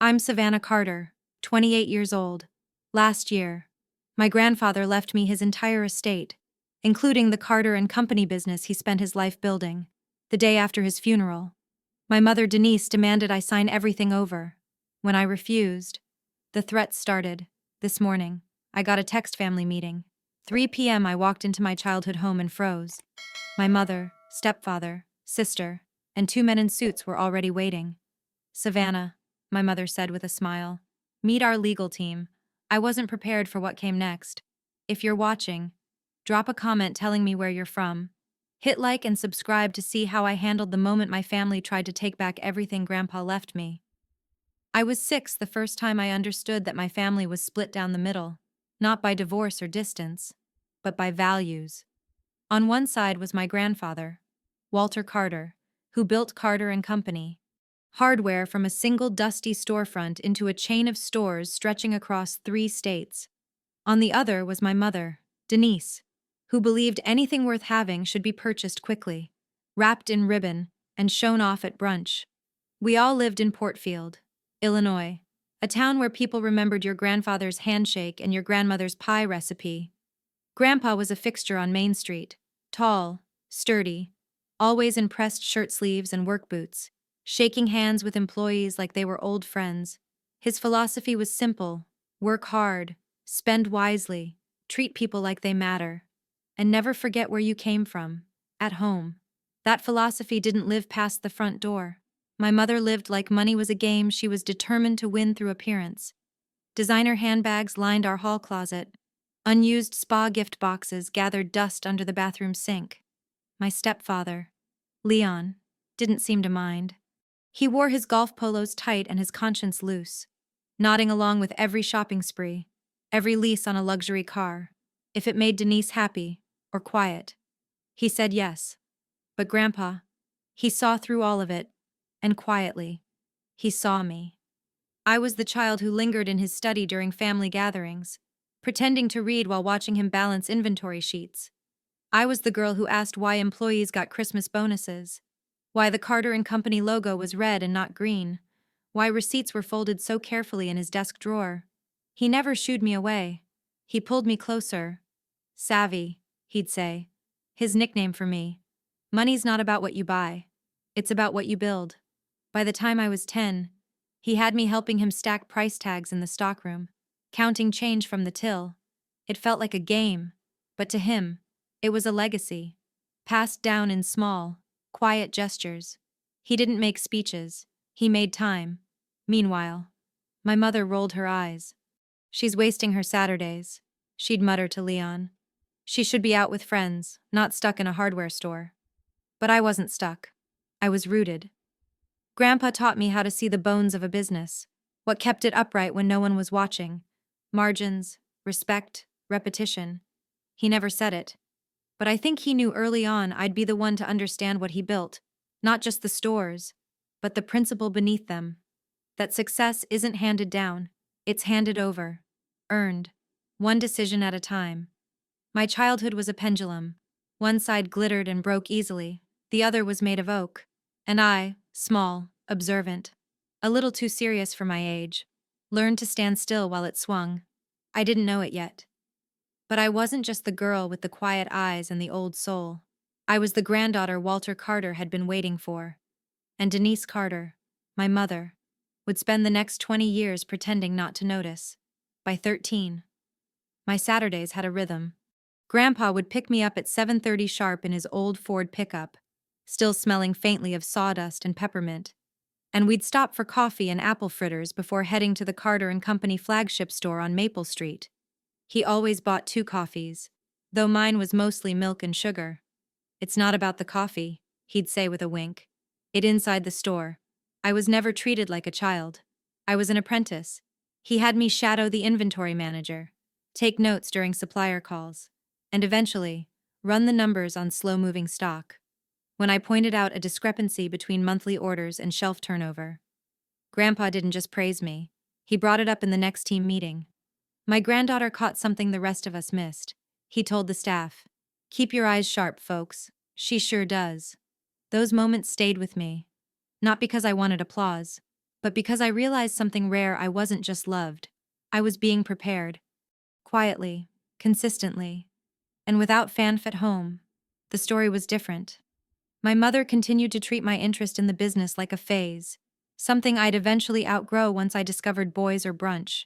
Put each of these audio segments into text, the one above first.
I'm Savannah Carter, 28 years old. Last year, my grandfather left me his entire estate, including the Carter and Company business he spent his life building. The day after his funeral, my mother Denise demanded I sign everything over. When I refused, the threats started. This morning, I got a text family meeting. 3 p.m. I walked into my childhood home and froze. My mother, stepfather, sister, and 2 men in suits were already waiting. Savannah, my mother said with a smile, meet our legal team. I wasn't prepared for what came next. If you're watching, drop a comment telling me where you're from. Hit like and subscribe to see how I handled the moment my family tried to take back everything Grandpa left me. I was 6 the first time I understood that my family was split down the middle, not by divorce or distance, but by values. On one side was my grandfather, Walter Carter, who built Carter and Company, hardware from a single dusty storefront into a chain of stores stretching across 3 states. On the other was my mother, Denise, who believed anything worth having should be purchased quickly, wrapped in ribbon, and shown off at brunch. We all lived in Portfield, Illinois, a town where people remembered your grandfather's handshake and your grandmother's pie recipe. Grandpa was a fixture on Main Street, tall, sturdy, always in pressed shirt sleeves and work boots, shaking hands with employees like they were old friends. His philosophy was simple: work hard, spend wisely, treat people like they matter, and never forget where you came from, at home. That philosophy didn't live past the front door. My mother lived like money was a game she was determined to win through appearance. Designer handbags lined our hall closet. Unused spa gift boxes gathered dust under the bathroom sink. My stepfather, Leon, didn't seem to mind. He wore his golf polos tight and his conscience loose, nodding along with every shopping spree, every lease on a luxury car. If it made Denise happy or quiet, he said yes. But Grandpa, he saw through all of it, and quietly, he saw me. I was the child who lingered in his study during family gatherings, pretending to read while watching him balance inventory sheets. I was the girl who asked why employees got Christmas bonuses, why the Carter and Company logo was red and not green, why receipts were folded so carefully in his desk drawer. He never shooed me away. He pulled me closer. Savvy, he'd say, his nickname for me. Money's not about what you buy. It's about what you build. By the time I was 10, he had me helping him stack price tags in the stockroom, counting change from the till. It felt like a game, but to him, it was a legacy, passed down in small, quiet gestures. He didn't make speeches, he made time. Meanwhile, my mother rolled her eyes. She's wasting her Saturdays, she'd mutter to Leon. She should be out with friends, not stuck in a hardware store. But I wasn't stuck. I was rooted. Grandpa taught me how to see the bones of a business, what kept it upright when no one was watching. Margins, respect, repetition. He never said it. But I think he knew early on I'd be the one to understand what he built, not just the stores, but the principle beneath them. That success isn't handed down, it's handed over, earned, one decision at a time. My childhood was a pendulum. One side glittered and broke easily, the other was made of oak. And I, small, observant, a little too serious for my age, learned to stand still while it swung. I didn't know it yet. But I wasn't just the girl with the quiet eyes and the old soul. I was the granddaughter Walter Carter had been waiting for. And Denise Carter, my mother, would spend the next 20 years pretending not to notice. By 13, my Saturdays had a rhythm. Grandpa would pick me up at 7:30 sharp in his old Ford pickup, still smelling faintly of sawdust and peppermint, and we'd stop for coffee and apple fritters before heading to the Carter and Company flagship store on Maple Street. He always bought 2 coffees, though mine was mostly milk and sugar. It's not about the coffee, he'd say with a wink. It inside the store. I was never treated like a child. I was an apprentice. He had me shadow the inventory manager, take notes during supplier calls, and eventually, run the numbers on slow-moving stock. When I pointed out a discrepancy between monthly orders and shelf turnover, Grandpa didn't just praise me, he brought it up in the next team meeting. My granddaughter caught something the rest of us missed. He told the staff, "Keep your eyes sharp, folks. She sure does." Those moments stayed with me, not because I wanted applause, but because I realized something rare. I wasn't just loved. I was being prepared. Quietly, consistently, and without fanfare at home. The story was different. My mother continued to treat my interest in the business like a phase, something I'd eventually outgrow once I discovered boys or brunch.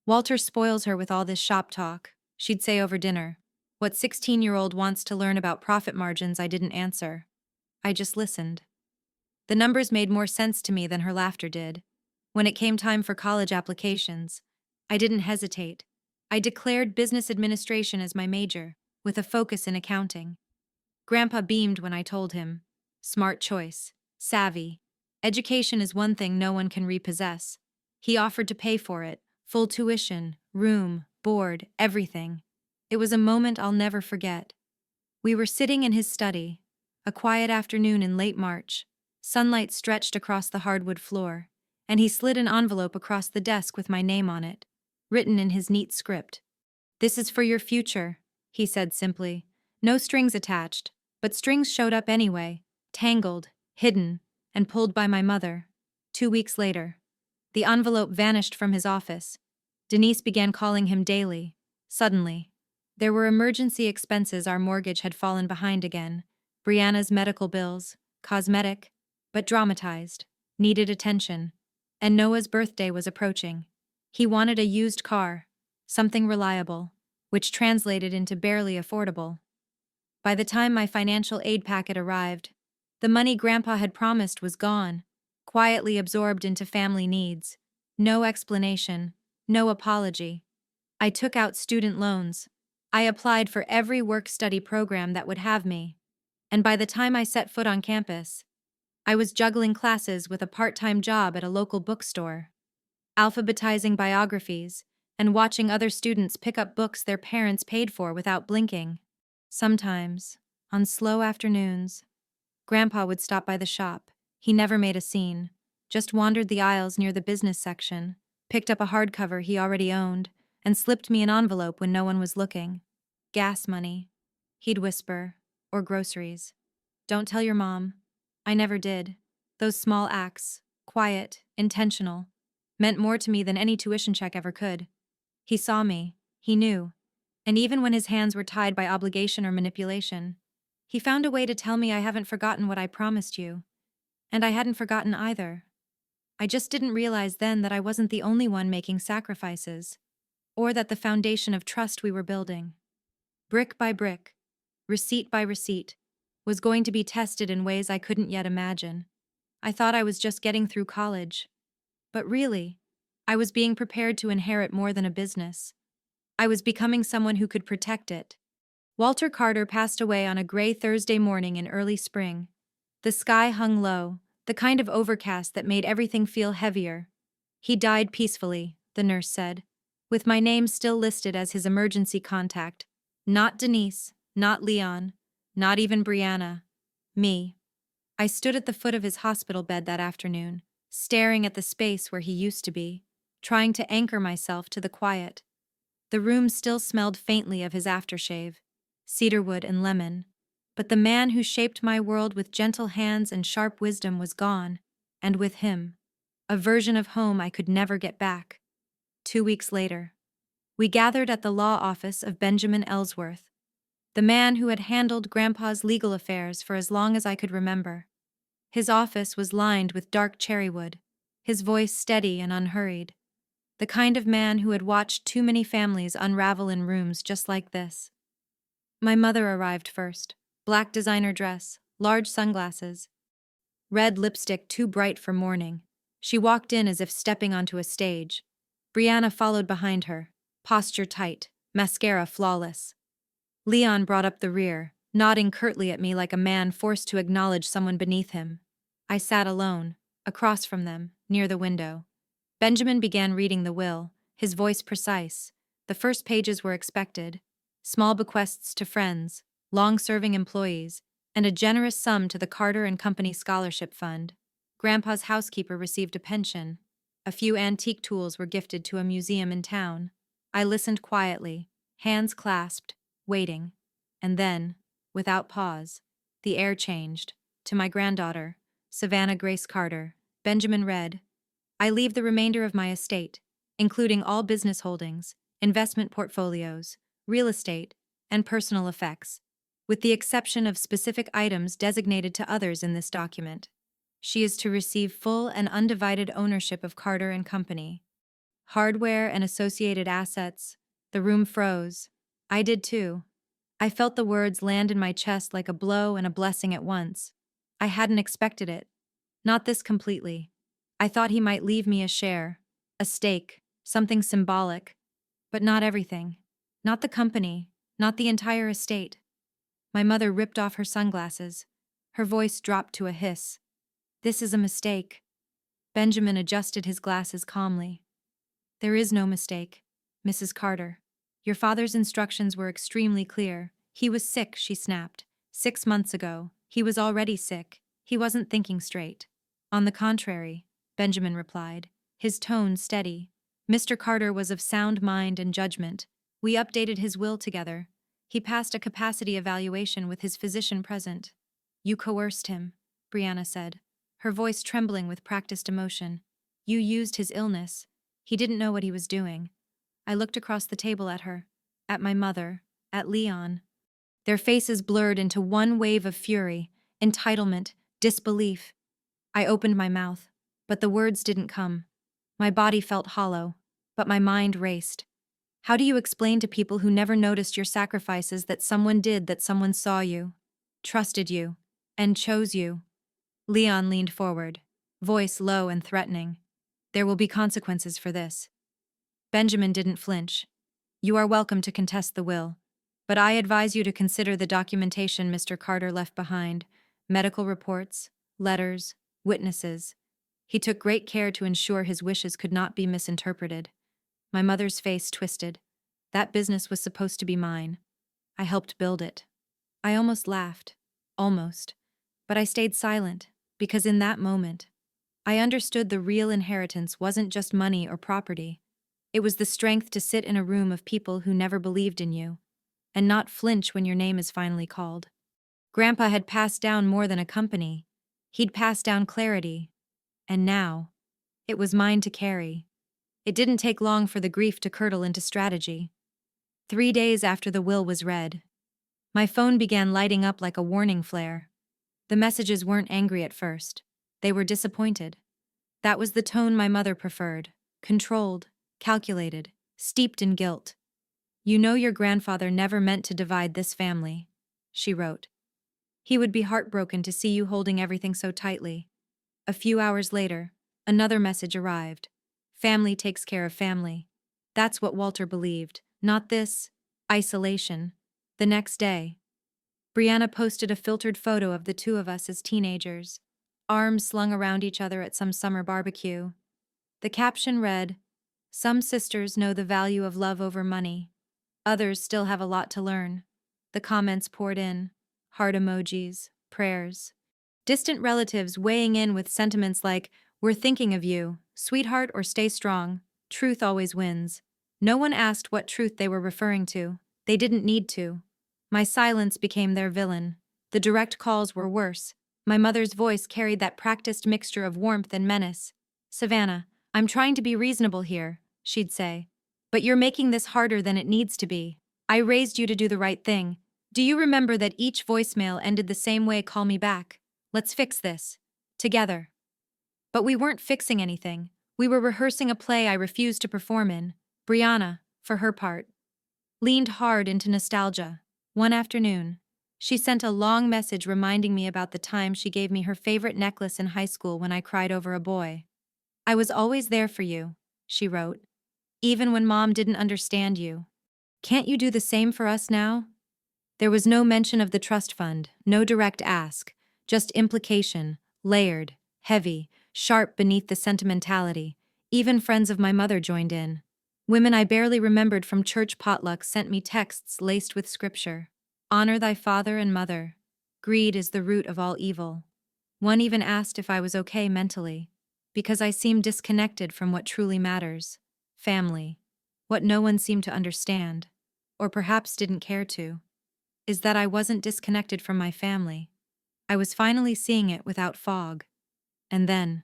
Walter spoils her with all this shop talk, she'd say over dinner. What 16-year-old wants to learn about profit margins? I didn't answer. I just listened. The numbers made more sense to me than her laughter did. When it came time for college applications, I didn't hesitate. I declared business administration as my major, with a focus in accounting. Grandpa beamed when I told him. Smart choice. Savvy. Education is one thing no one can repossess. He offered to pay for it, full tuition, room, board, everything. It was a moment I'll never forget. We were sitting in his study, a quiet afternoon in late March. Sunlight stretched across the hardwood floor, and he slid an envelope across the desk with my name on it, written in his neat script. This is for your future, he said simply. No strings attached, but strings showed up anyway, tangled, hidden, and pulled by my mother. 2 weeks later, the envelope vanished from his office. Denise began calling him daily. Suddenly, there were emergency expenses. Our mortgage had fallen behind again. Brianna's medical bills, cosmetic, but dramatized, needed attention. And Noah's birthday was approaching. He wanted a used car, something reliable, which translated into barely affordable. By the time my financial aid packet arrived, the money Grandpa had promised was gone, quietly absorbed into family needs. No explanation, no apology. I took out student loans. I applied for every work-study program that would have me. And by the time I set foot on campus, I was juggling classes with a part-time job at a local bookstore, alphabetizing biographies, and watching other students pick up books their parents paid for without blinking. Sometimes, on slow afternoons, Grandpa would stop by the shop. He never made a scene, just wandered the aisles near the business section, picked up a hardcover he already owned, and slipped me an envelope when no one was looking. Gas money, he'd whisper, or groceries. Don't tell your mom. I never did. Those small acts, quiet, intentional, meant more to me than any tuition check ever could. He saw me, he knew, and even when his hands were tied by obligation or manipulation, he found a way to tell me I haven't forgotten what I promised you. And I hadn't forgotten either. I just didn't realize then that I wasn't the only one making sacrifices, or that the foundation of trust we were building, brick by brick, receipt by receipt, was going to be tested in ways I couldn't yet imagine. I thought I was just getting through college. But really, I was being prepared to inherit more than a business. I was becoming someone who could protect it. Walter Carter passed away on a gray Thursday morning in early spring. The sky hung low, the kind of overcast that made everything feel heavier. He died peacefully, the nurse said, with my name still listed as his emergency contact. Not Denise, not Leon, not even Brianna. Me. I stood at the foot of his hospital bed that afternoon, staring at the space where he used to be, trying to anchor myself to the quiet. The room still smelled faintly of his aftershave, cedarwood and lemon, but the man who shaped my world with gentle hands and sharp wisdom was gone, and with him, a version of home I could never get back. 2 weeks later, we gathered at the law office of Benjamin Ellsworth, the man who had handled Grandpa's legal affairs for as long as I could remember. His office was lined with dark cherrywood, his voice steady and unhurried, the kind of man who had watched too many families unravel in rooms just like this. My mother arrived first, black designer dress, large sunglasses, red lipstick too bright for morning. She walked in as if stepping onto a stage. Brianna followed behind her, posture tight, mascara flawless. Leon brought up the rear, nodding curtly at me like a man forced to acknowledge someone beneath him. I sat alone, across from them, near the window. Benjamin began reading the will, his voice precise. The first pages were expected. Small bequests to friends, long-serving employees, and a generous sum to the Carter and Company Scholarship Fund. Grandpa's housekeeper received a pension. A few antique tools were gifted to a museum in town. I listened quietly, hands clasped, waiting. And then, without pause, the air changed. To my granddaughter, Savannah Grace Carter, Benjamin read, I leave the remainder of my estate, including all business holdings, investment portfolios, real estate, and personal effects, with the exception of specific items designated to others in this document. She is to receive full and undivided ownership of Carter and Company. Hardware and associated assets. The room froze. I did too. I felt the words land in my chest like a blow and a blessing at once. I hadn't expected it. Not this completely. I thought he might leave me a share, a stake, something symbolic, but not everything. Not the company, not the entire estate. My mother ripped off her sunglasses. Her voice dropped to a hiss. This is a mistake. Benjamin adjusted his glasses calmly. There is no mistake, Mrs. Carter. Your father's instructions were extremely clear. He was sick, she snapped. 6 months ago. He was already sick. He wasn't thinking straight. On the contrary, Benjamin replied, his tone steady. Mr. Carter was of sound mind and judgment. We updated his will together. He passed a capacity evaluation with his physician present. You coerced him, Brianna said, her voice trembling with practiced emotion. You used his illness. He didn't know what he was doing. I looked across the table at her, at my mother, at Leon. Their faces blurred into one wave of fury, entitlement, disbelief. I opened my mouth, but the words didn't come. My body felt hollow, but my mind raced. How do you explain to people who never noticed your sacrifices that someone saw you, trusted you, and chose you? Leon leaned forward, voice low and threatening. There will be consequences for this. Benjamin didn't flinch. You are welcome to contest the will, but I advise you to consider the documentation Mr. Carter left behind, medical reports, letters, witnesses. He took great care to ensure his wishes could not be misinterpreted. My mother's face twisted. That business was supposed to be mine. I helped build it. I almost laughed. Almost. But I stayed silent, because in that moment, I understood the real inheritance wasn't just money or property. It was the strength to sit in a room of people who never believed in you, and not flinch when your name is finally called. Grandpa had passed down more than a company. He'd passed down clarity. And now, it was mine to carry. It didn't take long for the grief to curdle into strategy. 3 days after the will was read, my phone began lighting up like a warning flare. The messages weren't angry at first. They were disappointed. That was the tone my mother preferred, controlled, calculated, steeped in guilt. You know your grandfather never meant to divide this family, she wrote. He would be heartbroken to see you holding everything so tightly. A few hours later, another message arrived. Family takes care of family. That's what Walter believed, not this isolation. The next day, Brianna posted a filtered photo of the two of us as teenagers, arms slung around each other at some summer barbecue. The caption read, "Some sisters know the value of love over money. Others still have a lot to learn." The comments poured in, heart emojis, prayers. Distant relatives weighing in with sentiments like, "We're thinking of you, sweetheart," or "Stay strong." Truth always wins. No one asked what truth they were referring to. They didn't need to. My silence became their villain. The direct calls were worse. My mother's voice carried that practiced mixture of warmth and menace. "Savannah, I'm trying to be reasonable here," she'd say. "But you're making this harder than it needs to be. I raised you to do the right thing. Do you remember that each voicemail ended the same way? Call me back. Let's fix this. Together." But we weren't fixing anything. We were rehearsing a play I refused to perform in. Brianna, for her part, leaned hard into nostalgia. One afternoon, she sent a long message reminding me about the time she gave me her favorite necklace in high school when I cried over a boy. "I was always there for you," she wrote, "even when Mom didn't understand you. Can't you do the same for us now?" There was no mention of the trust fund, no direct ask, just implication, layered, heavy, sharp beneath the sentimentality. Even friends of my mother joined in. Women I barely remembered from church potlucks sent me texts laced with scripture. "Honor thy father and mother. Greed is the root of all evil." One even asked if I was okay mentally, because I seemed disconnected from what truly matters. Family. What no one seemed to understand, or perhaps didn't care to, is that I wasn't disconnected from my family. I was finally seeing it without fog. And then,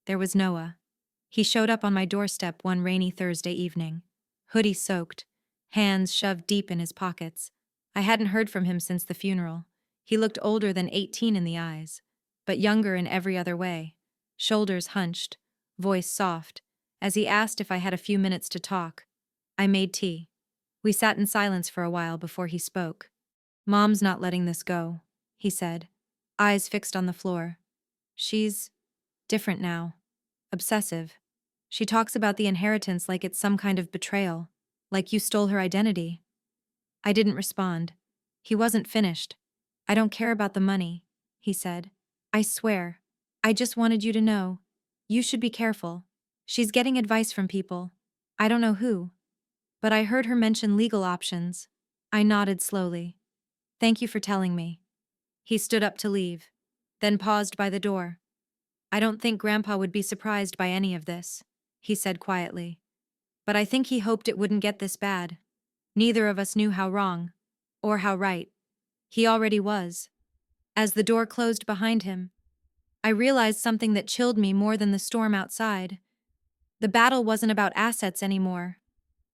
there was Noah. He showed up on my doorstep one rainy Thursday evening, hoodie soaked, hands shoved deep in his pockets. I hadn't heard from him since the funeral. He looked older than 18 in the eyes, but younger in every other way. Shoulders hunched, voice soft, as he asked if I had a few minutes to talk. I made tea. We sat in silence for a while before he spoke. "Mom's not letting this go," he said, eyes fixed on the floor. "She's different now. Obsessive. She talks about the inheritance like it's some kind of betrayal, like you stole her identity." I didn't respond. He wasn't finished. "I don't care about the money," he said. "I swear. I just wanted you to know. You should be careful. She's getting advice from people. I don't know who. But I heard her mention legal options." I nodded slowly. "Thank you for telling me." He stood up to leave, then paused by the door. "I don't think Grandpa would be surprised by any of this," he said quietly. "But I think he hoped it wouldn't get this bad. Neither of us knew how wrong, or how right. He already was." As the door closed behind him, I realized something that chilled me more than the storm outside. The battle wasn't about assets anymore.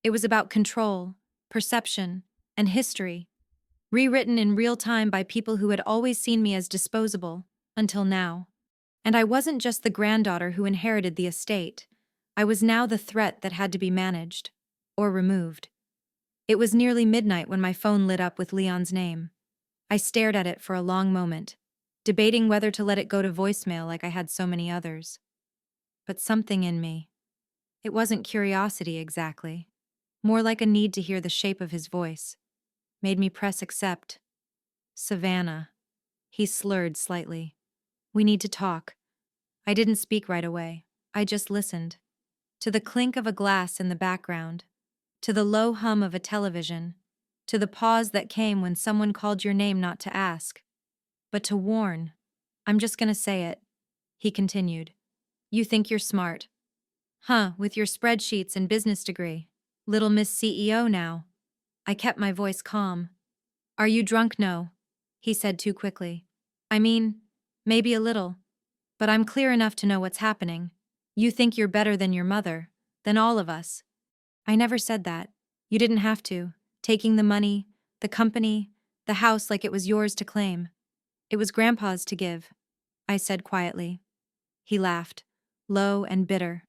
It was about control, perception, and history, rewritten in real time by people who had always seen me as disposable, until now. And I wasn't just the granddaughter who inherited the estate. I was now the threat that had to be managed, or removed. It was nearly midnight when my phone lit up with Leon's name. I stared at it for a long moment, debating whether to let it go to voicemail like I had so many others. But something in me, it wasn't curiosity exactly, more like a need to hear the shape of his voice, made me press accept. "Savannah." He slurred slightly. "We need to talk." I didn't speak right away. I just listened. To the clink of a glass in the background, to the low hum of a television, to the pause that came when someone called your name not to ask, but to warn. "I'm just gonna say it," he continued. "You think you're smart. Huh, with your spreadsheets and business degree. Little Miss CEO now." I kept my voice calm. "Are you drunk? No," he said too quickly. "I mean, maybe a little. But I'm clear enough to know what's happening. You think you're better than your mother, than all of us." "I never said that. You didn't have to. Taking the money, the company, the house like it was yours to claim. It was Grandpa's to give," I said quietly. He laughed, low and bitter.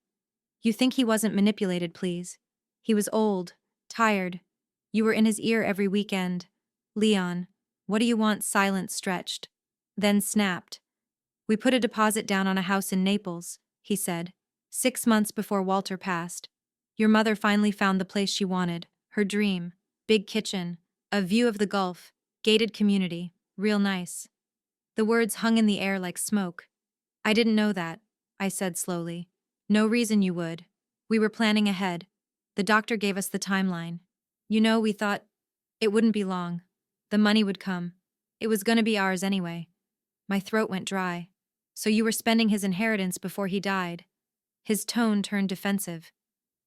"You think he wasn't manipulated, please. He was old, tired. You were in his ear every weekend. Leon, what do you want?" Silence stretched, then snapped. "We put a deposit down on a house in Naples," he said, 6 months before Walter passed. "Your mother finally found the place she wanted, her dream. Big kitchen, a view of the Gulf, gated community, real nice." The words hung in the air like smoke. "I didn't know that," I said slowly. "No reason you would. We were planning ahead. The doctor gave us the timeline. You know, we thought it wouldn't be long. The money would come. It was gonna be ours anyway." My throat went dry. "So you were spending his inheritance before he died?" His tone turned defensive.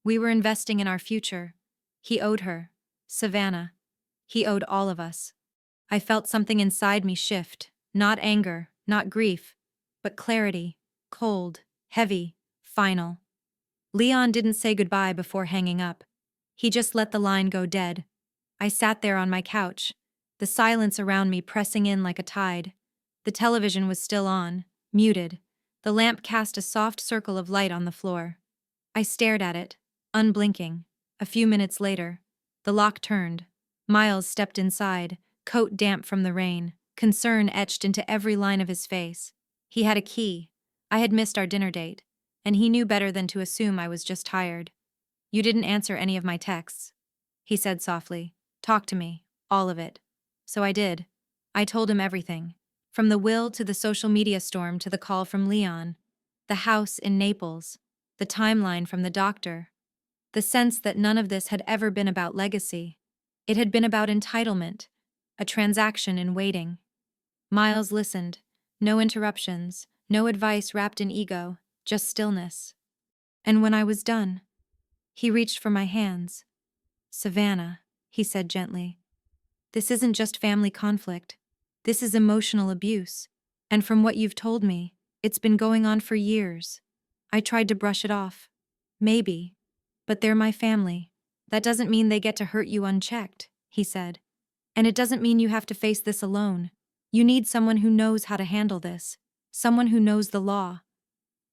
"We were investing in our future. He owed her. Savannah. He owed all of us." I felt something inside me shift. Not anger, not grief, but clarity. Cold, heavy, final. Leon didn't say goodbye before hanging up. He just let the line go dead. I sat there on my couch, the silence around me pressing in like a tide. The television was still on, muted. The lamp cast a soft circle of light on the floor. I stared at it, unblinking. A few minutes later, the lock turned. Miles stepped inside, coat damp from the rain, concern etched into every line of his face. He had a key. I had missed our dinner date, and he knew better than to assume I was just tired. "You didn't answer any of my texts," he said softly. "Talk to me, all of it." So I did. I told him everything. From the will to the social media storm to the call from Leon, the house in Naples, the timeline from the doctor, the sense that none of this had ever been about legacy. It had been about entitlement, a transaction in waiting. Miles listened. No interruptions, no advice wrapped in ego, just stillness. And when I was done, he reached for my hands. "Savannah," he said gently, "this isn't just family conflict. This is emotional abuse. And from what you've told me, it's been going on for years." I tried to brush it off. Maybe. But they're my family. That doesn't mean they get to hurt you unchecked, he said. And it doesn't mean you have to face this alone. You need someone who knows how to handle this. Someone who knows the law.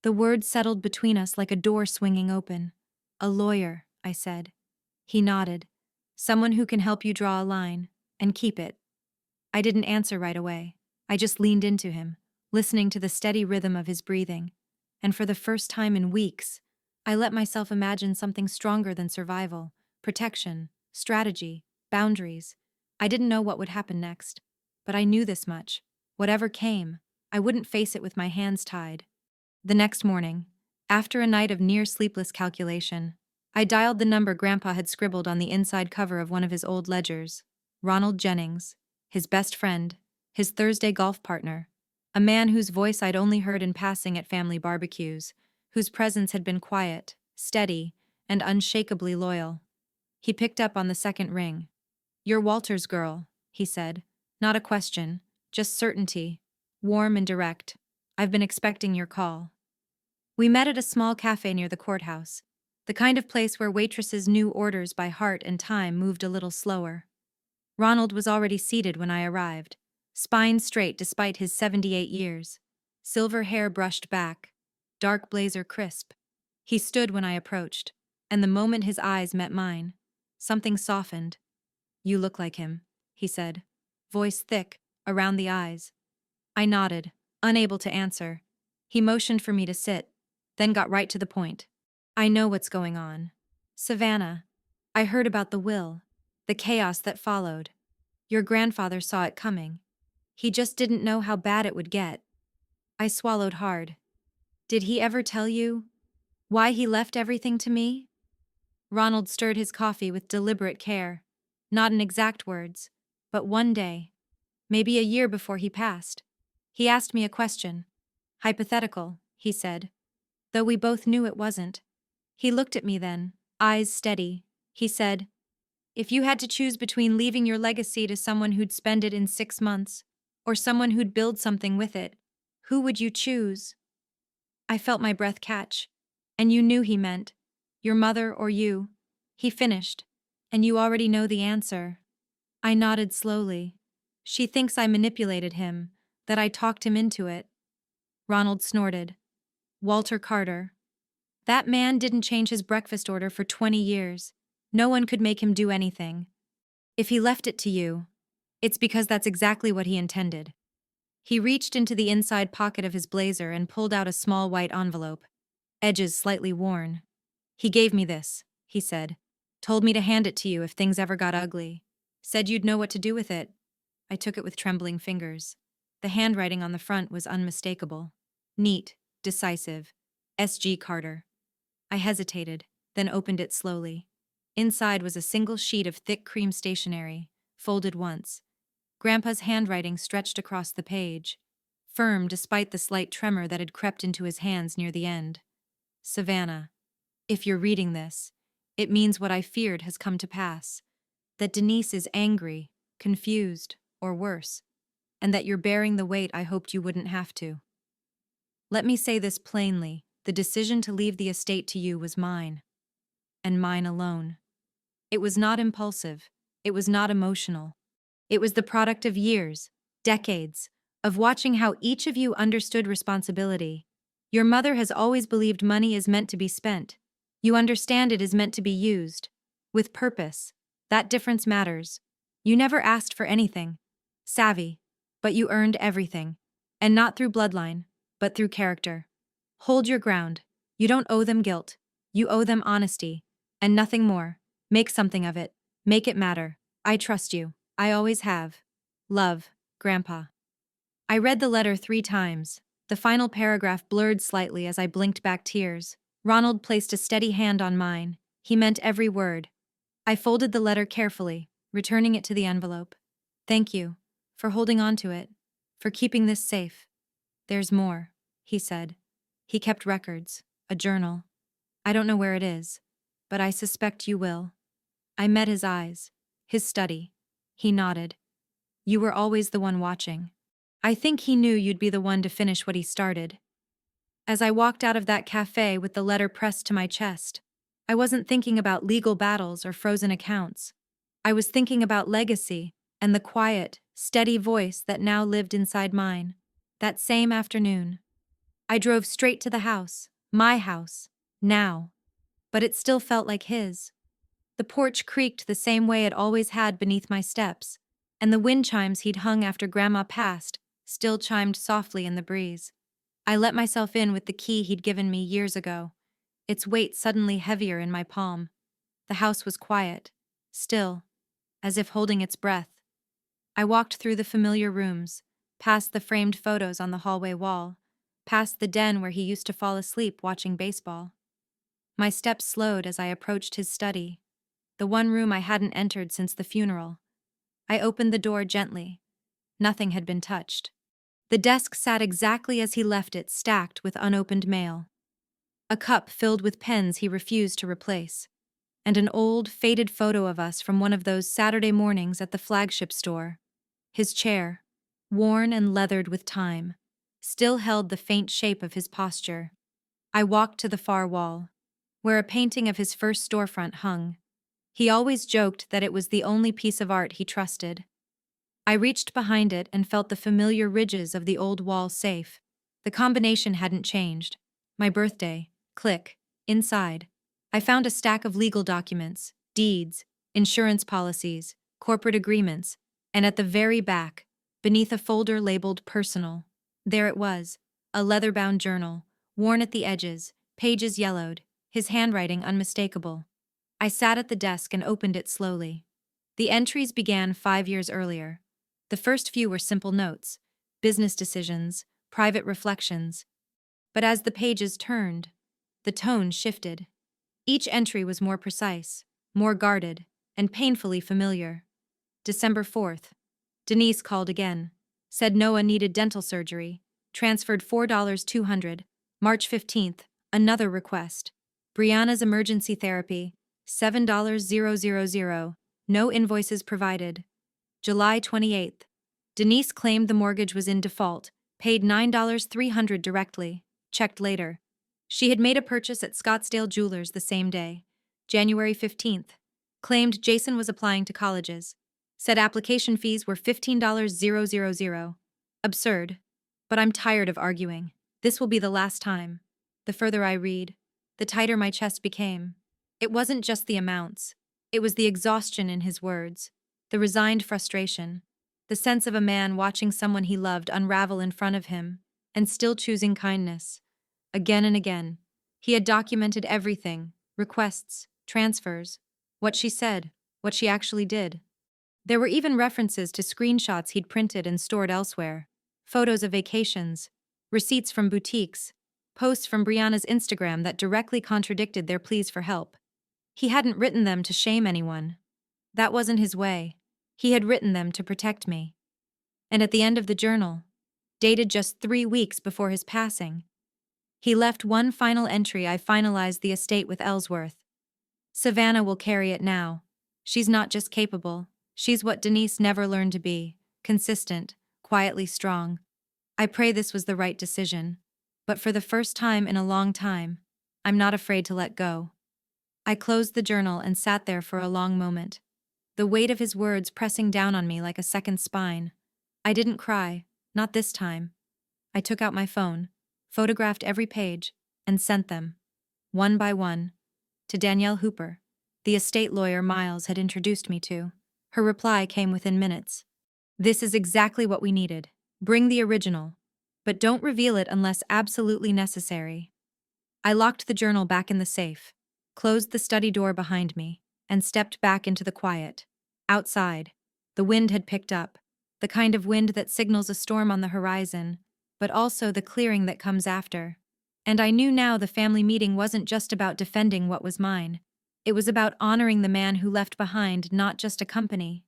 The words settled between us like a door swinging open. A lawyer, I said. He nodded. Someone who can help you draw a line, and keep it. I didn't answer right away. I just leaned into him, listening to the steady rhythm of his breathing. And for the first time in weeks, I let myself imagine something stronger than survival, protection, strategy, boundaries. I didn't know what would happen next, but I knew this much. Whatever came, I wouldn't face it with my hands tied. The next morning, after a night of near sleepless calculation, I dialed the number Grandpa had scribbled on the inside cover of one of his old ledgers. Ronald Jennings, his best friend, his Thursday golf partner, a man whose voice I'd only heard in passing at family barbecues, whose presence had been quiet, steady, and unshakably loyal. He picked up on the second ring. "You're Walter's girl," he said. "Not a question, just certainty. Warm and direct. I've been expecting your call." We met at a small cafe near the courthouse, the kind of place where waitresses knew orders by heart and time moved a little slower. Ronald was already seated when I arrived, spine straight despite his 78 years, silver hair brushed back, dark blazer crisp. He stood when I approached, and the moment his eyes met mine, something softened. "You look like him," he said, voice thick, around the eyes. I nodded, unable to answer. He motioned for me to sit, then got right to the point. "I know what's going on. Savannah, I heard about the will, the chaos that followed. Your grandfather saw it coming. He just didn't know how bad it would get." I swallowed hard. "Did he ever tell you why he left everything to me?" Ronald stirred his coffee with deliberate care. Not in exact words, but one day, maybe a year before he passed, he asked me a question. Hypothetical, he said, though we both knew it wasn't. He looked at me then, eyes steady. He said, "If you had to choose between leaving your legacy to someone who'd spend it in 6 months, or someone who'd build something with it, who would you choose?" I felt my breath catch. "And you knew he meant, your mother or you," he finished. "And you already know the answer." I nodded slowly. "She thinks I manipulated him, that I talked him into it." Ronald snorted. "Walter Carter. That man didn't change his breakfast order for 20 years. No one could make him do anything. If he left it to you, it's because that's exactly what he intended." He reached into the inside pocket of his blazer and pulled out a small white envelope, edges slightly worn. "He gave me this," he said. "Told me to hand it to you if things ever got ugly. Said you'd know what to do with it." I took it with trembling fingers. The handwriting on the front was unmistakable. Neat, decisive. S.G. Carter. I hesitated, then opened it slowly. Inside was a single sheet of thick cream stationery, folded once. Grandpa's handwriting stretched across the page, firm despite the slight tremor that had crept into his hands near the end. "Savannah, if you're reading this, it means what I feared has come to pass. That Denise is angry, confused, or worse, and that you're bearing the weight I hoped you wouldn't have to. Let me say this plainly, the decision to leave the estate to you was mine, and mine alone. It was not impulsive, it was not emotional. It was the product of years, decades, of watching how each of you understood responsibility. Your mother has always believed money is meant to be spent. You understand it is meant to be used. With purpose. That difference matters. You never asked for anything. Savvy. But you earned everything. And not through bloodline, but through character. Hold your ground. You don't owe them guilt. You owe them honesty. And nothing more. Make something of it. Make it matter. I trust you. I always have. Love, Grandpa." I read the letter 3 times. The final paragraph blurred slightly as I blinked back tears. Ronald placed a steady hand on mine. He meant every word. I folded the letter carefully, returning it to the envelope. "Thank you for holding on to it, for keeping this safe. There's more," he said. "He kept records, a journal. I don't know where it is, but I suspect you will." I met his eyes, his study. He nodded. "You were always the one watching. I think he knew you'd be the one to finish what he started." As I walked out of that cafe with the letter pressed to my chest, I wasn't thinking about legal battles or frozen accounts. I was thinking about legacy and the quiet, steady voice that now lived inside mine. That same afternoon, I drove straight to the house, my house, now, but it still felt like his. The porch creaked the same way it always had beneath my steps, and the wind chimes he'd hung after Grandma passed still chimed softly in the breeze. I let myself in with the key he'd given me years ago, its weight suddenly heavier in my palm. The house was quiet, still, as if holding its breath. I walked through the familiar rooms, past the framed photos on the hallway wall, past the den where he used to fall asleep watching baseball. My steps slowed as I approached his study, the one room I hadn't entered since the funeral. I opened the door gently. Nothing had been touched. The desk sat exactly as he left it, stacked with unopened mail. A cup filled with pens he refused to replace, and an old, faded photo of us from one of those Saturday mornings at the flagship store. His chair, worn and leathered with time, still held the faint shape of his posture. I walked to the far wall, where a painting of his first storefront hung. He always joked that it was the only piece of art he trusted. I reached behind it and felt the familiar ridges of the old wall safe. The combination hadn't changed. My birthday, click, inside. I found a stack of legal documents, deeds, insurance policies, corporate agreements, and at the very back, beneath a folder labeled personal, there it was, a leather-bound journal, worn at the edges, pages yellowed, his handwriting unmistakable. I sat at the desk and opened it slowly. The entries began 5 years earlier. The first few were simple notes, business decisions, private reflections. But as the pages turned, the tone shifted. Each entry was more precise, more guarded, and painfully familiar. December 4th. Denise called again. Said Noah needed dental surgery. Transferred $4,200. March 15th. Another request. Brianna's emergency therapy. $7,000. No invoices provided. July 28th. Denise claimed the mortgage was in default. Paid $9,300 directly. Checked later. She had made a purchase at Scottsdale Jewelers the same day. January 15th. Claimed Jason was applying to colleges. Said application fees were $15,000. Absurd. But I'm tired of arguing. This will be the last time. The further I read, the tighter my chest became. It wasn't just the amounts. It was the exhaustion in his words, the resigned frustration, the sense of a man watching someone he loved unravel in front of him, and still choosing kindness. Again and again. He had documented everything, requests, transfers, what she said, what she actually did. There were even references to screenshots he'd printed and stored elsewhere, photos of vacations, receipts from boutiques, posts from Brianna's Instagram that directly contradicted their pleas for help. He hadn't written them to shame anyone. That wasn't his way. He had written them to protect me. And at the end of the journal, dated just 3 weeks before his passing, he left one final entry. I finalized the estate with Ellsworth. Savannah will carry it now. She's not just capable, she's what Denise never learned to be, consistent, quietly strong. I pray this was the right decision, but for the first time in a long time, I'm not afraid to let go. I closed the journal and sat there for a long moment, the weight of his words pressing down on me like a second spine. I didn't cry, not this time. I took out my phone, photographed every page, and sent them, one by one, to Danielle Hooper, the estate lawyer Miles had introduced me to. Her reply came within minutes. This is exactly what we needed. Bring the original, but don't reveal it unless absolutely necessary. I locked the journal back in the safe, closed the study door behind me, and stepped back into the quiet. Outside, the wind had picked up, the kind of wind that signals a storm on the horizon, but also the clearing that comes after. And I knew now the family meeting wasn't just about defending what was mine. It was about honoring the man who left behind not just a company,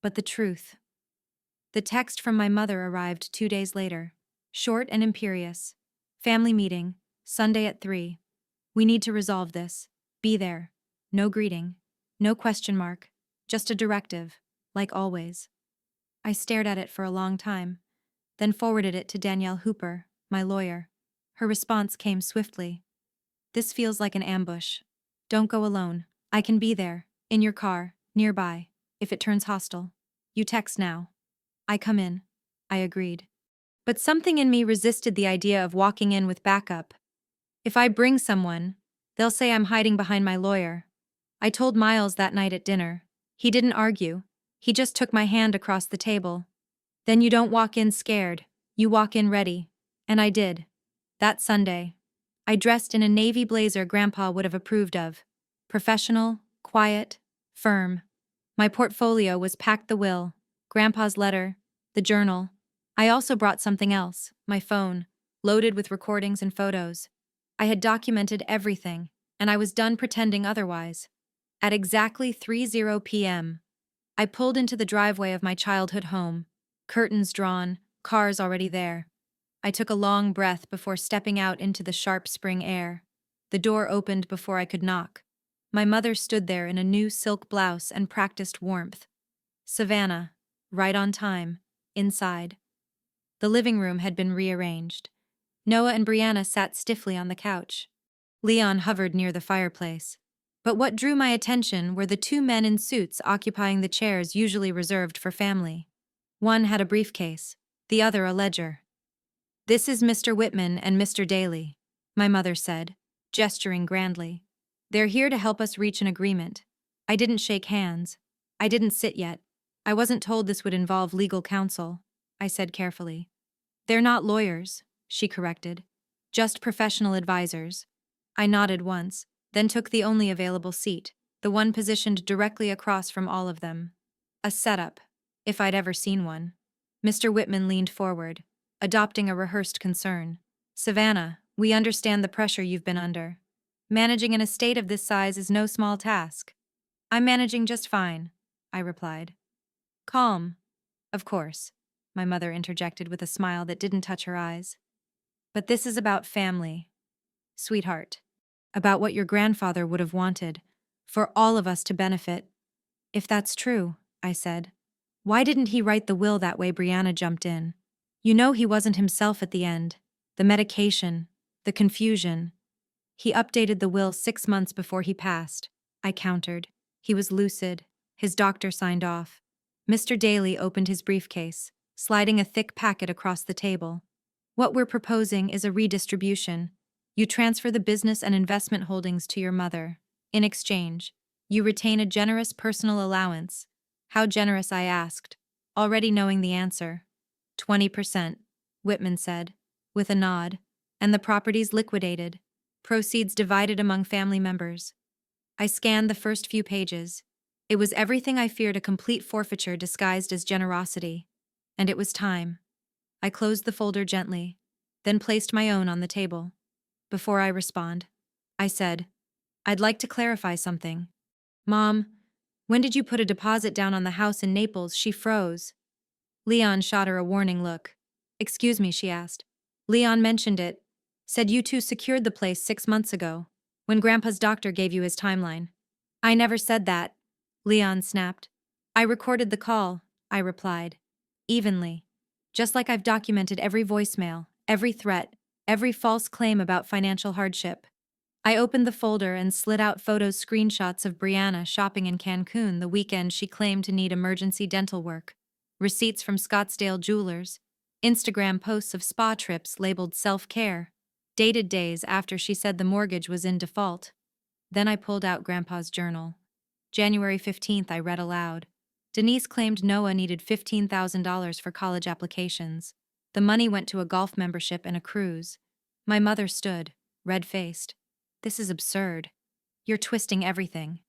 but the truth. The text from my mother arrived 2 days later, short and imperious. Family meeting, Sunday at 3. We need to resolve this. Be there. No greeting. No question mark. Just a directive, like always. I stared at it for a long time, then forwarded it to Danielle Hooper, my lawyer. Her response came swiftly. This feels like an ambush. Don't go alone. I can be there, in your car, nearby, if it turns hostile. You text now. I come in. I agreed. But something in me resisted the idea of walking in with backup. If I bring someone, they'll say I'm hiding behind my lawyer. I told Miles that night at dinner. He didn't argue. He just took my hand across the table. Then you don't walk in scared. You walk in ready. And I did. That Sunday. I dressed in a navy blazer Grandpa would have approved of. Professional, quiet, firm. My portfolio was packed: the will, Grandpa's letter, the journal. I also brought something else, my phone, loaded with recordings and photos. I had documented everything, and I was done pretending otherwise. At exactly 3:00 p.m., I pulled into the driveway of my childhood home, curtains drawn, cars already there. I took a long breath before stepping out into the sharp spring air. The door opened before I could knock. My mother stood there in a new silk blouse and practiced warmth. Savannah, right on time, inside. The living room had been rearranged. Noah and Brianna sat stiffly on the couch. Leon hovered near the fireplace. But what drew my attention were the two men in suits occupying the chairs usually reserved for family. One had a briefcase, the other a ledger. This is Mr. Whitman and Mr. Daly, my mother said, gesturing grandly. They're here to help us reach an agreement. I didn't shake hands. I didn't sit yet. I wasn't told this would involve legal counsel, I said carefully. They're not lawyers, she corrected. Just professional advisors. I nodded once, then took the only available seat, the one positioned directly across from all of them. A setup, if I'd ever seen one. Mr. Whitman leaned forward, adopting a rehearsed concern. Savannah, we understand the pressure you've been under. Managing an estate of this size is no small task. I'm managing just fine, I replied. Calm. Of course, my mother interjected with a smile that didn't touch her eyes. But this is about family. Sweetheart. About what your grandfather would have wanted, for all of us to benefit. If that's true, I said. Why didn't he write the will that way? Brianna jumped in. You know he wasn't himself at the end. The medication, the confusion. He updated the will 6 months before he passed, I countered. He was lucid. His doctor signed off. Mr. Daly opened his briefcase, sliding a thick packet across the table. What we're proposing is a redistribution. You transfer the business and investment holdings to your mother. In exchange, you retain a generous personal allowance. How generous, I asked, already knowing the answer. 20%, Whitman said, with a nod, and the properties liquidated. Proceeds divided among family members. I scanned the first few pages. It was everything I feared: a complete forfeiture disguised as generosity. And it was time. I closed the folder gently, then placed my own on the table. Before I respond, I said, I'd like to clarify something. Mom, when did you put a deposit down on the house in Naples? She froze. Leon shot her a warning look. Excuse me, she asked. Leon mentioned it. Said you two secured the place 6 months ago, when Grandpa's doctor gave you his timeline. I never said that, Leon snapped. I recorded the call, I replied. Evenly. Just like I've documented every voicemail, every threat, every false claim about financial hardship. I opened the folder and slid out photos, screenshots of Brianna shopping in Cancun the weekend she claimed to need emergency dental work, receipts from Scottsdale jewelers, Instagram posts of spa trips labeled self-care, dated days after she said the mortgage was in default. Then I pulled out Grandpa's journal. January 15th, I read aloud. Denise claimed Noah needed $15,000 for college applications. The money went to a golf membership and a cruise. My mother stood, red-faced. This is absurd. You're twisting everything.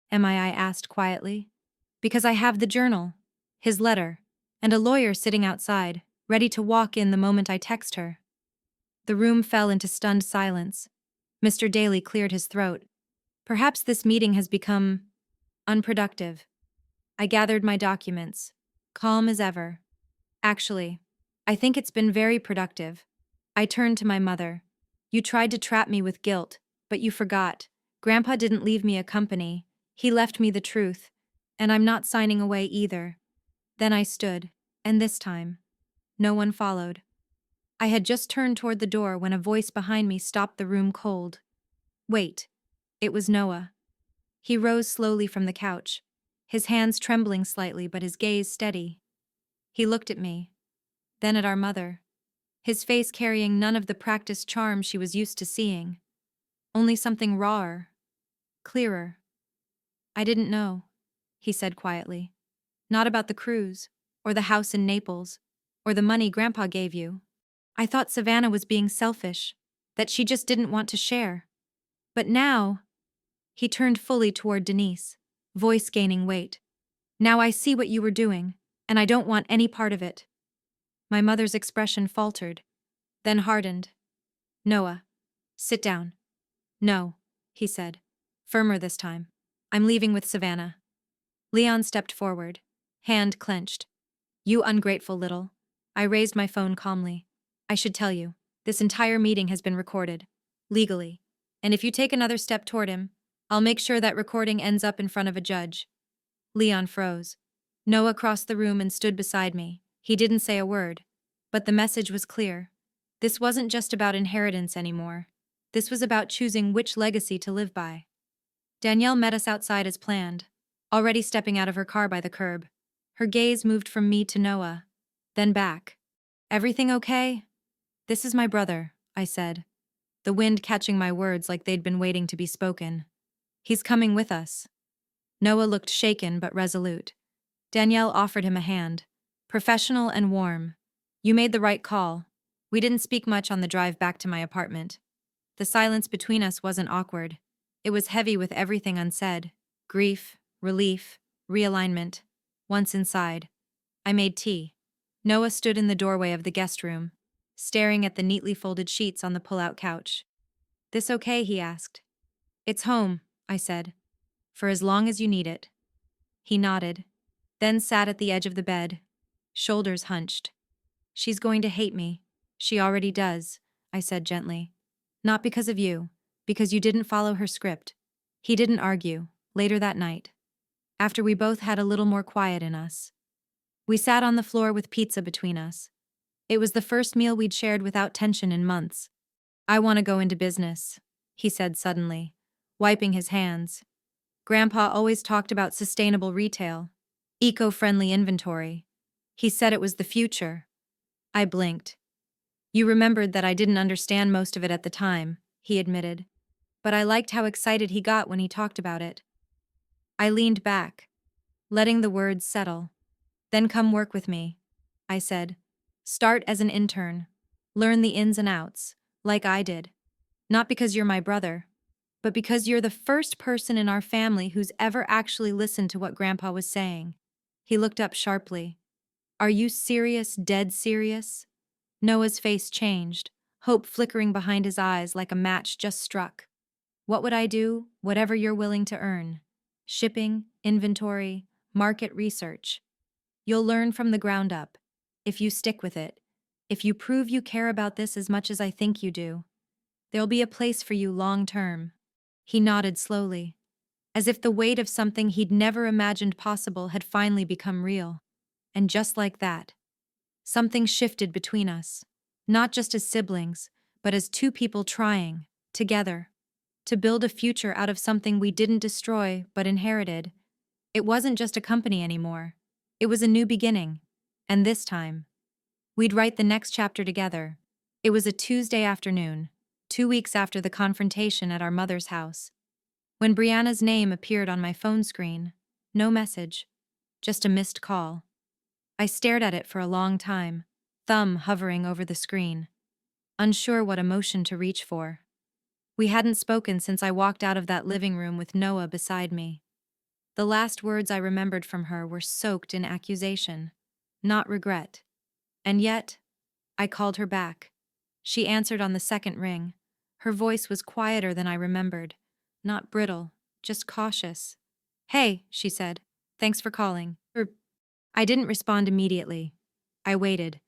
Am I asked quietly. Because I have the journal, his letter, and a lawyer sitting outside, ready to walk in the moment I text her. The room fell into stunned silence. Mr. Daly cleared his throat. Perhaps this meeting has become unproductive. I gathered my documents, calm as ever. Actually, I think it's been very productive. I turned to my mother. You tried to trap me with guilt, but you forgot. Grandpa didn't leave me a company. He left me the truth, and I'm not signing away either. Then I stood, and this time, no one followed. I had just turned toward the door when a voice behind me stopped the room cold. Wait. It was Noah. He rose slowly from the couch, his hands trembling slightly but his gaze steady. He looked at me, then at our mother, his face carrying none of the practiced charm she was used to seeing, only something rawer, clearer. I didn't know, he said quietly. Not about the cruise, or the house in Naples, or the money Grandpa gave you. I thought Savannah was being selfish, that she just didn't want to share. But now, he turned fully toward Denise, voice gaining weight. Now I see what you were doing, and I don't want any part of it. My mother's expression faltered, then hardened. Noah, sit down. No, he said, firmer this time. I'm leaving with Savannah. Leon stepped forward, hand clenched. You ungrateful little. I raised my phone calmly. I should tell you, this entire meeting has been recorded, legally. And if you take another step toward him, I'll make sure that recording ends up in front of a judge. Leon froze. Noah crossed the room and stood beside me. He didn't say a word, but the message was clear. This wasn't just about inheritance anymore. This was about choosing which legacy to live by. Danielle met us outside as planned, already stepping out of her car by the curb. Her gaze moved from me to Noah, then back. Everything okay? This is my brother, I said, the wind catching my words like they'd been waiting to be spoken. He's coming with us. Noah looked shaken but resolute. Danielle offered him a hand, professional and warm. You made the right call. We didn't speak much on the drive back to my apartment. The silence between us wasn't awkward. It was heavy with everything unsaid. Grief, relief, realignment. Once inside, I made tea. Noah stood in the doorway of the guest room, staring at the neatly folded sheets on the pull-out couch. This okay? He asked. It's home, I said. For as long as you need it. He nodded, then sat at the edge of the bed, shoulders hunched. She's going to hate me. She already does, I said gently. Not because of you, because you didn't follow her script. He didn't argue, later that night, after we both had a little more quiet in us. We sat on the floor with pizza between us. It was the first meal we'd shared without tension in months. I want to go into business, he said suddenly, wiping his hands. Grandpa always talked about sustainable retail, eco-friendly inventory. He said it was the future. I blinked. You remembered that I didn't understand most of it at the time, he admitted. But I liked how excited he got when he talked about it. I leaned back, letting the words settle. Then come work with me, I said. Start as an intern. Learn the ins and outs, like I did. Not because you're my brother, but because you're the first person in our family who's ever actually listened to what Grandpa was saying. He looked up sharply. Are you serious, dead serious? Noah's face changed, hope flickering behind his eyes like a match just struck. What would I do? Whatever you're willing to earn. Shipping, inventory, market research. You'll learn from the ground up, if you stick with it. If you prove you care about this as much as I think you do, there'll be a place for you long term. He nodded slowly, as if the weight of something he'd never imagined possible had finally become real. And just like that, something shifted between us, not just as siblings, but as two people trying, together, to build a future out of something we didn't destroy but inherited. It wasn't just a company anymore. It was a new beginning. And this time, we'd write the next chapter together. It was a Tuesday afternoon, 2 weeks after the confrontation at our mother's house. When Brianna's name appeared on my phone screen, no message, just a missed call. I stared at it for a long time, thumb hovering over the screen, unsure what emotion to reach for. We hadn't spoken since I walked out of that living room with Noah beside me. The last words I remembered from her were soaked in accusation, not regret. And yet, I called her back. She answered on the second ring. Her voice was quieter than I remembered, not brittle, just cautious. Hey, she said. Thanks for calling. I didn't respond immediately. I waited.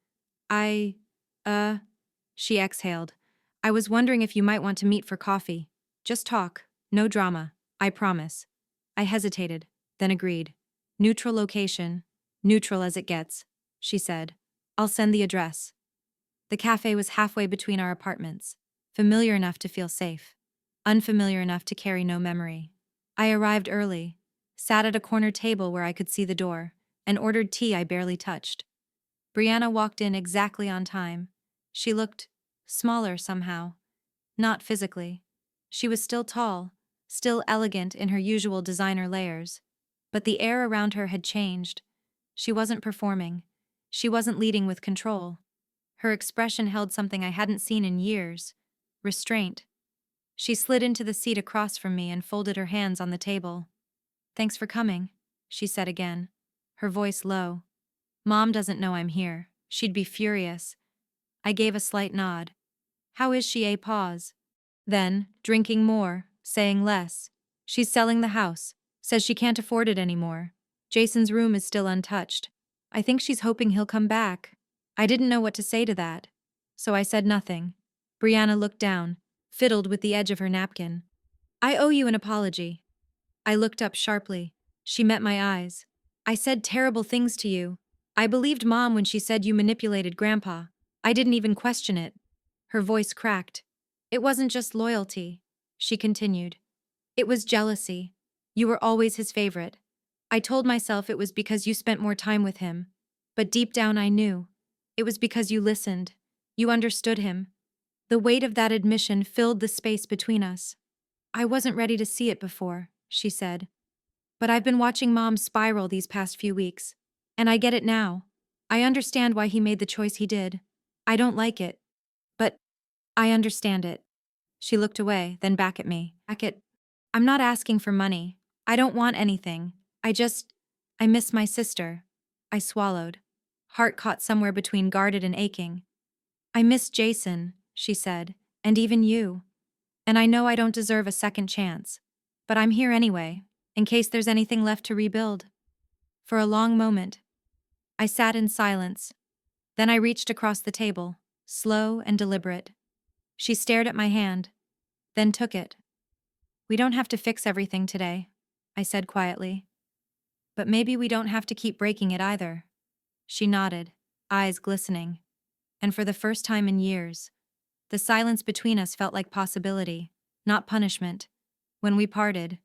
She exhaled. I was wondering if you might want to meet for coffee. Just talk, no drama, I promise. I hesitated, then agreed. Neutral location, neutral as it gets, she said. I'll send the address. The cafe was halfway between our apartments, familiar enough to feel safe, unfamiliar enough to carry no memory. I arrived early, sat at a corner table where I could see the door, and ordered tea I barely touched. Brianna walked in exactly on time. She looked smaller somehow, not physically. She was still tall, still elegant in her usual designer layers, but the air around her had changed. She wasn't performing. She wasn't leading with control. Her expression held something I hadn't seen in years: restraint. She slid into the seat across from me and folded her hands on the table. "Thanks for coming," she said again, her voice low. "Mom doesn't know I'm here. She'd be furious." I gave a slight nod. "How is she?" A pause. Then, drinking more, saying less. "She's selling the house. Says she can't afford it anymore. Jason's room is still untouched. I think she's hoping he'll come back." I didn't know what to say to that, so I said nothing. Brianna looked down, fiddled with the edge of her napkin. "I owe you an apology." I looked up sharply. She met my eyes. "I said terrible things to you. I believed Mom when she said you manipulated Grandpa. I didn't even question it." Her voice cracked. "It wasn't just loyalty," she continued. "It was jealousy. You were always his favorite. I told myself it was because you spent more time with him. But deep down I knew. It was because you listened. You understood him." The weight of that admission filled the space between us. "I wasn't ready to see it before," she said. "But I've been watching Mom spiral these past few weeks. And I get it now. I understand why he made the choice he did. I don't like it. But I understand it." She looked away, then back at me. "I'm not asking for money. I don't want anything. I miss my sister." I swallowed, heart caught somewhere between guarded and aching. "I miss Jason," she said, "and even you. And I know I don't deserve a second chance. But I'm here anyway, in case there's anything left to rebuild." For a long moment, I sat in silence. Then I reached across the table, slow and deliberate. She stared at my hand, then took it. "We don't have to fix everything today," I said quietly. "But maybe we don't have to keep breaking it either." She nodded, eyes glistening. And for the first time in years, the silence between us felt like possibility, not punishment. When we parted,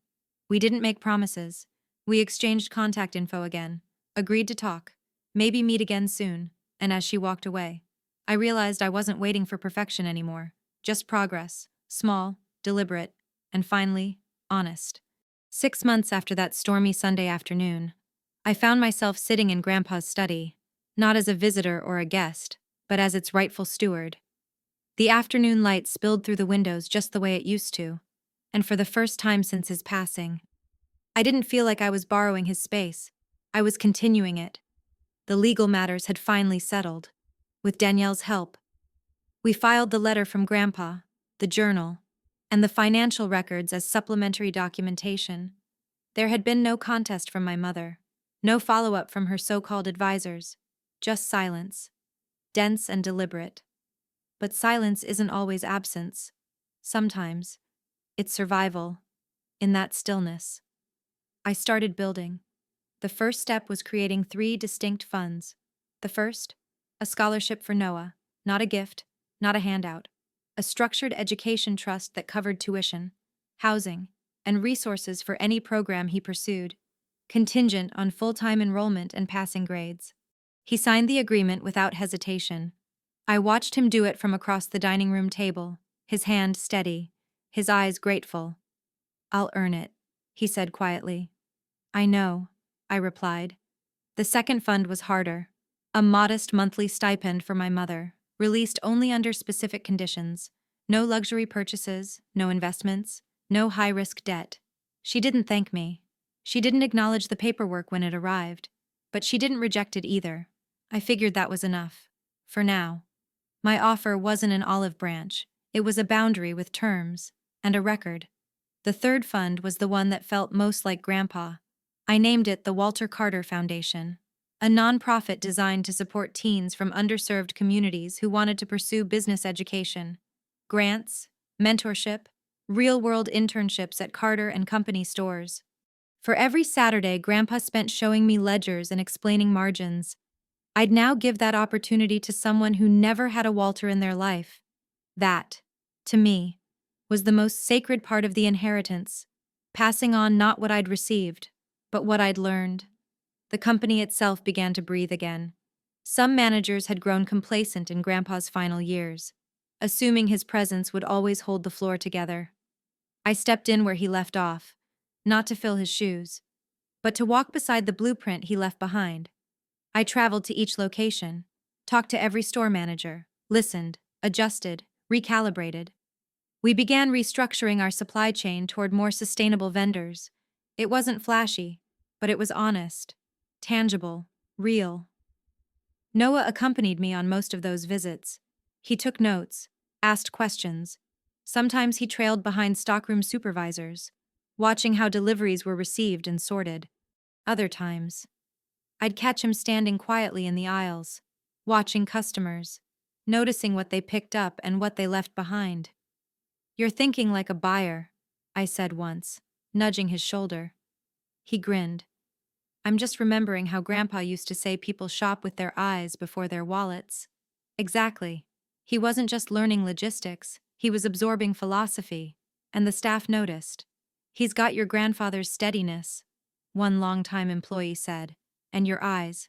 we didn't make promises. We exchanged contact info again, agreed to talk, maybe meet again soon, and as she walked away, I realized I wasn't waiting for perfection anymore, just progress, small, deliberate, and finally, honest. 6 months after that stormy Sunday afternoon, I found myself sitting in Grandpa's study, not as a visitor or a guest, but as its rightful steward. The afternoon light spilled through the windows just the way it used to, and for the first time since his passing, I didn't feel like I was borrowing his space. I was continuing it. The legal matters had finally settled. With Danielle's help, we filed the letter from Grandpa, the journal, and the financial records as supplementary documentation. There had been no contest from my mother, no follow-up from her so-called advisors, just silence, dense and deliberate. But silence isn't always absence. Sometimes, it's survival, in that stillness. I started building. The first step was creating 3 distinct funds. The first, a scholarship for Noah, not a gift, not a handout. A structured education trust that covered tuition, housing, and resources for any program he pursued, contingent on full-time enrollment and passing grades. He signed the agreement without hesitation. I watched him do it from across the dining room table, his hand steady, his eyes grateful. "I'll earn it," he said quietly. "I know," I replied. The second fund was harder. A modest monthly stipend for my mother, released only under specific conditions. No luxury purchases, no investments, no high-risk debt. She didn't thank me. She didn't acknowledge the paperwork when it arrived. But she didn't reject it either. I figured that was enough. For now. My offer wasn't an olive branch. It was a boundary with terms and a record. The third fund was the one that felt most like Grandpa. I named it the Walter Carter Foundation, a nonprofit designed to support teens from underserved communities who wanted to pursue business education. Grants, mentorship, real-world internships at Carter and Company stores. For every Saturday Grandpa spent showing me ledgers and explaining margins, I'd now give that opportunity to someone who never had a Walter in their life. That, to me, was the most sacred part of the inheritance, passing on not what I'd received, but what I'd learned. The company itself began to breathe again. Some managers had grown complacent in Grandpa's final years, assuming his presence would always hold the floor together. I stepped in where he left off, not to fill his shoes, but to walk beside the blueprint he left behind. I traveled to each location, talked to every store manager, listened, adjusted, recalibrated. We began restructuring our supply chain toward more sustainable vendors. It wasn't flashy, but it was honest, tangible, real. Noah accompanied me on most of those visits. He took notes, asked questions. Sometimes he trailed behind stockroom supervisors, watching how deliveries were received and sorted. Other times, I'd catch him standing quietly in the aisles, watching customers, noticing what they picked up and what they left behind. "You're thinking like a buyer," I said once, nudging his shoulder. He grinned. "I'm just remembering how Grandpa used to say people shop with their eyes before their wallets." Exactly. He wasn't just learning logistics, he was absorbing philosophy, and the staff noticed. "He's got your grandfather's steadiness," one longtime employee said, "and your eyes."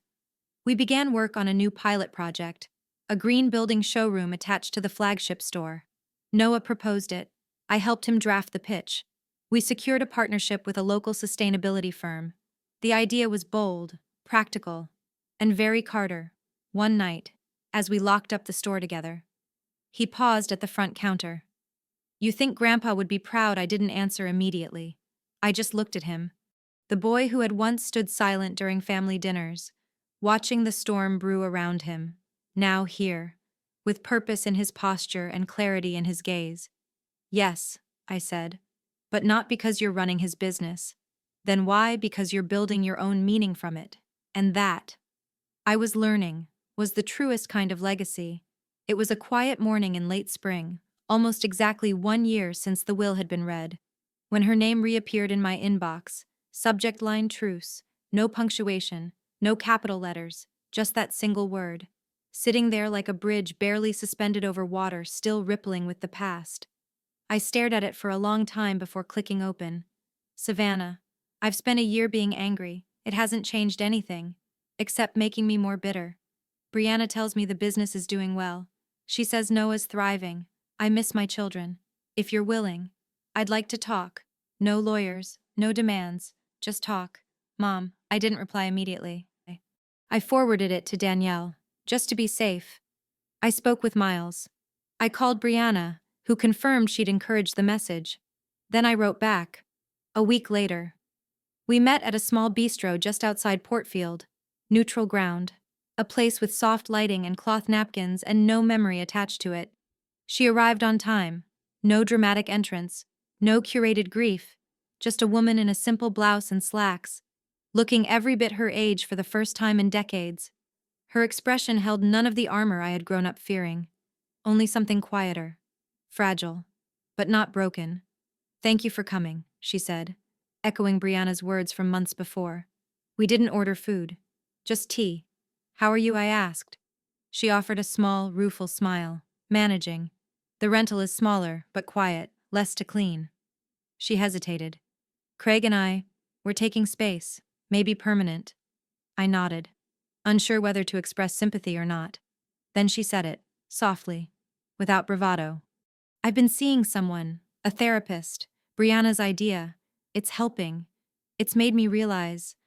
We began work on a new pilot project, a green building showroom attached to the flagship store. Noah proposed it. I helped him draft the pitch. We secured a partnership with a local sustainability firm. The idea was bold, practical, and very Carter. One night, as we locked up the store together, he paused at the front counter. "You think Grandpa would be proud?" I didn't answer immediately. I just looked at him. The boy who had once stood silent during family dinners, watching the storm brew around him, now here, with purpose in his posture and clarity in his gaze. "Yes," I said, "but not because you're running his business. Then why? Because you're building your own meaning from it. And that, I was learning, was the truest kind of legacy." It was a quiet morning in late spring, almost exactly 1 year since the will had been read, when her name reappeared in my inbox. Subject line: truce. No punctuation, no capital letters, just that single word. Sitting there like a bridge barely suspended over water, still rippling with the past. I stared at it for a long time before clicking open. "Savannah, I've spent a year being angry. It hasn't changed anything, except making me more bitter. Brianna tells me the business is doing well. She says Noah's thriving. I miss my children. If you're willing, I'd like to talk. No lawyers, no demands, just talk." "Mom," I didn't reply immediately. I forwarded it to Danielle, just to be safe. I spoke with Miles. I called Brianna, who confirmed she'd encouraged the message. Then I wrote back. A week later. We met at a small bistro just outside Portfield. Neutral ground. A place with soft lighting and cloth napkins and no memory attached to it. She arrived on time. No dramatic entrance. No curated grief. Just a woman in a simple blouse and slacks, looking every bit her age for the first time in decades. Her expression held none of the armor I had grown up fearing. Only something quieter. Fragile. But not broken. "Thank you for coming," she said, echoing Brianna's words from months before. "We didn't order food. Just tea." "How are you?" I asked. She offered a small, rueful smile. "Managing. The rental is smaller, but quiet, less to clean." She hesitated. "Craig and we're taking space, maybe permanent." I nodded, unsure whether to express sympathy or not. Then she said it, softly, without bravado. "I've been seeing someone, a therapist, Brianna's idea. It's helping. It's made me realize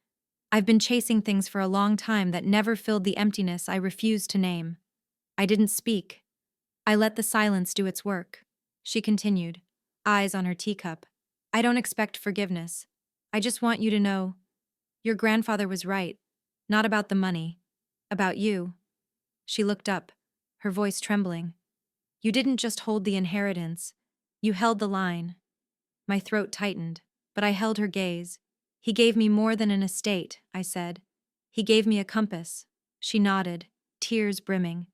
I've been chasing things for a long time that never filled the emptiness I refused to name." I didn't speak. I let the silence do its work. She continued, eyes on her teacup. "I don't expect forgiveness. I just want you to know your grandfather was right. Not about the money. About you." She looked up, her voice trembling. "You didn't just hold the inheritance. You held the line." My throat tightened, but I held her gaze. "He gave me more than an estate," I said. "He gave me a compass." She nodded, tears brimming.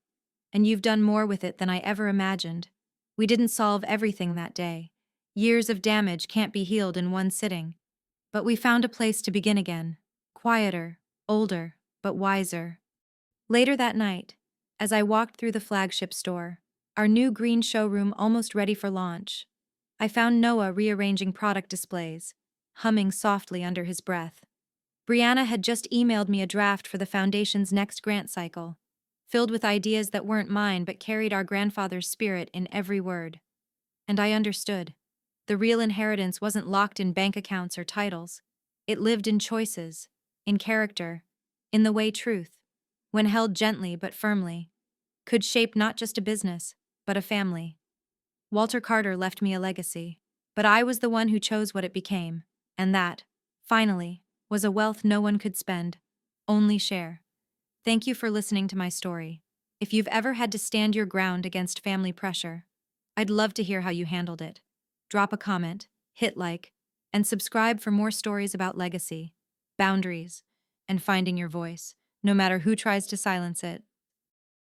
"And you've done more with it than I ever imagined. We didn't solve everything that day. Years of damage can't be healed in one sitting. But we found a place to begin again. Quieter, older, but wiser." Later that night, as I walked through the flagship store, our new green showroom almost ready for launch, I found Noah rearranging product displays, humming softly under his breath. Brianna had just emailed me a draft for the foundation's next grant cycle, filled with ideas that weren't mine but carried our grandfather's spirit in every word. And I understood. The real inheritance wasn't locked in bank accounts or titles. It lived in choices, in character, in the way truth, when held gently but firmly, could shape not just a business, but a family. Walter Carter left me a legacy, but I was the one who chose what it became, and that, finally, was a wealth no one could spend, only share. Thank you for listening to my story. If you've ever had to stand your ground against family pressure, I'd love to hear how you handled it. Drop a comment, hit like, and subscribe for more stories about legacy, boundaries, and finding your voice, no matter who tries to silence it.